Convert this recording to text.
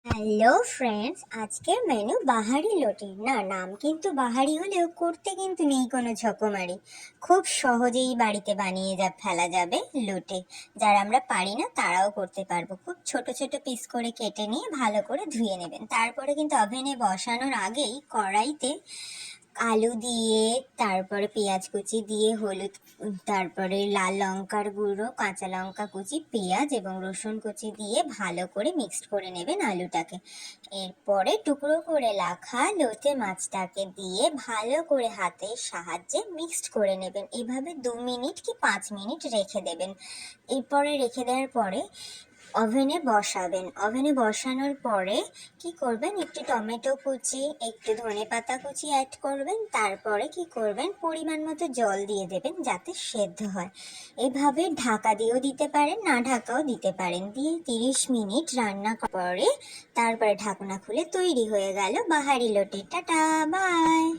Hello friends, আজকের menu বাহারি লটি। না, নাম কিন্তু বাহারি হলেও করতে কিন্তু নেই কোনো ঝকমারি। খুব সহজেই বাড়িতে বানিয়ে ফেলা যাবে লটে। যারা আমরা পারি না তারাও করতে পারবো। খুব ছোট ছোট পিস করে কেটে নিয়ে ভালো করে ধুয়ে নেবেন। তারপরে কিন্তু ওভেনে বসানোর আগেই কড়াইতে আলু দিয়ে, তারপরে পেঁয়াজ কুচি দিয়ে, হলুদ, তারপরে লাল লঙ্কার গুঁড়ো, কাঁচা লঙ্কা কুচি, পেঁয়াজ এবং রসুন কুচি দিয়ে ভালো করে মিক্সড করে নেবেন আলুটাকে। এরপরে টুকরো করে রাখা লোটে মাছটাকে দিয়ে ভালো করে হাতের সাহায্যে মিক্সড করে নেবেন। এভাবে 2 মিনিট কি 5 মিনিট রেখে দেবেন। এরপরে রেখে দেওয়ার পরে ওভেনে বসাবেন। ওভেনে বসানোর পরে কি করবেন, একটু টমেটো কুচি, একটু ধনেপাতা কুচি অ্যাড করবেন। তারপরে কি করবেন, পরিমাণ মতো জল দিয়ে দেবেন যাতে সেদ্ধ হয়। এভাবে ঢাকা দিয়েও দিতে পারেন, না ঢাকাও দিতে পারেন। দিয়ে 30 মিনিট রান্না করার পরে তারপরে ঢাকনা খুলে তৈরি হয়ে গেল বাহারি লটে। Tata, by.